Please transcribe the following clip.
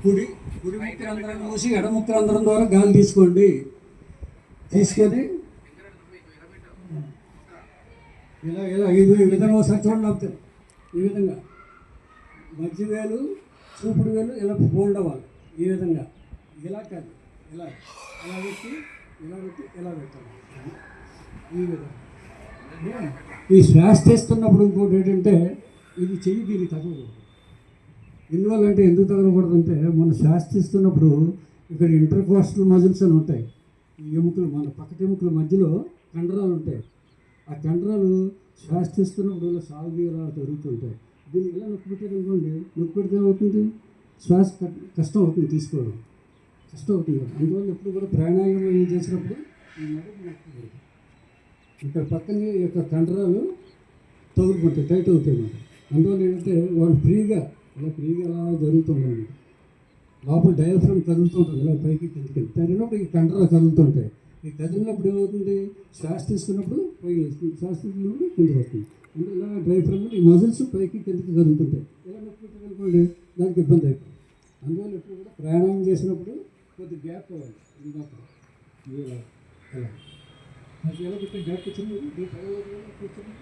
కుడి కుడి ముక్కు మూసి ఎడ ముక్కు ద్వారా గాలి తీసుకోండి. తీసుకొని ఇలా ఇలా ఈ విధంగా ఒకసారి చూడండి అవుతుంది. ఈ విధంగా మధ్య వేలు చూపుడు వేలు ఇలా ఫోల్డ్ అవ్వాలి. ఈ విధంగా ఇలా కాదు, ఇలా ఇలా పెట్టి ఇలా పెట్టి ఇలా పెట్టాలి. ఈ విధంగా ఈ శ్వాస చేస్తున్నప్పుడు ఇంకోటి ఏంటంటే ఇది చెయ్యి దీనికి తగలకూడదు. ఎందువల్ల అంటే ఎందుకు తగలకూడదంటే మన శ్వాస తీస్తున్నప్పుడు ఇక్కడ ఇంటర్కోస్టల్ మజిల్స్ అని ఉంటాయి. ఈ ఎముకలు మన పక్కటి ఎముకల మధ్యలో కండరాలు ఉంటాయి. ఆ కండరాలు శ్వాస తీస్తున్నప్పుడు సాగుగా జరుగుతుంటాయి. దీన్ని ఇలా నొక్కి పెట్టారనుకోండి, నొక్కి పెడితే ఏమవుతుంది, శ్వాస కష్టం అవుతుంది, తీసుకోవడం కష్టం అవుతుంది. అందువల్ల ఎప్పుడు కూడా ప్రాణాయామం చేసినప్పుడు ఈ నడుము నొక్కి ఇక్కడ పక్కన యొక్క కండరాలు తగులుకుంటాయి, టైట్ అవుతాయి అన్నమాట. అందువల్ల ఏంటంటే వాళ్ళు ఫ్రీగా అలా జరుగుతుంటుంది. లోపల డయాఫ్రామ్ కదులుతుంటుంది, ఇలా పైకి కిందకి తగినప్పుడు ఈ కండరాలు కదులుతుంటాయి. ఈ కదిలినప్పుడు ఏమవుతుంది, శ్వాస తీసుకున్నప్పుడు పైకి వస్తుంది, శ్వాస తీసుకున్నప్పుడు కిందకి వస్తుంది. అంటే ఇలా డయాఫ్రామ్ ఈ మజిల్స్ పైకి కిందకి కదులుతుంటాయి. ఇలా నొప్పుకుంటే దానికి ఇబ్బంది అయిపోతుంది. అందువల్ల ఎప్పుడు కూడా ప్రయాణం చేసినప్పుడు కొద్ది గ్యాప్ అవ్వాలి. ఇలా ఎలా పెట్టి గ్యాప్ వచ్చింది కూర్చొని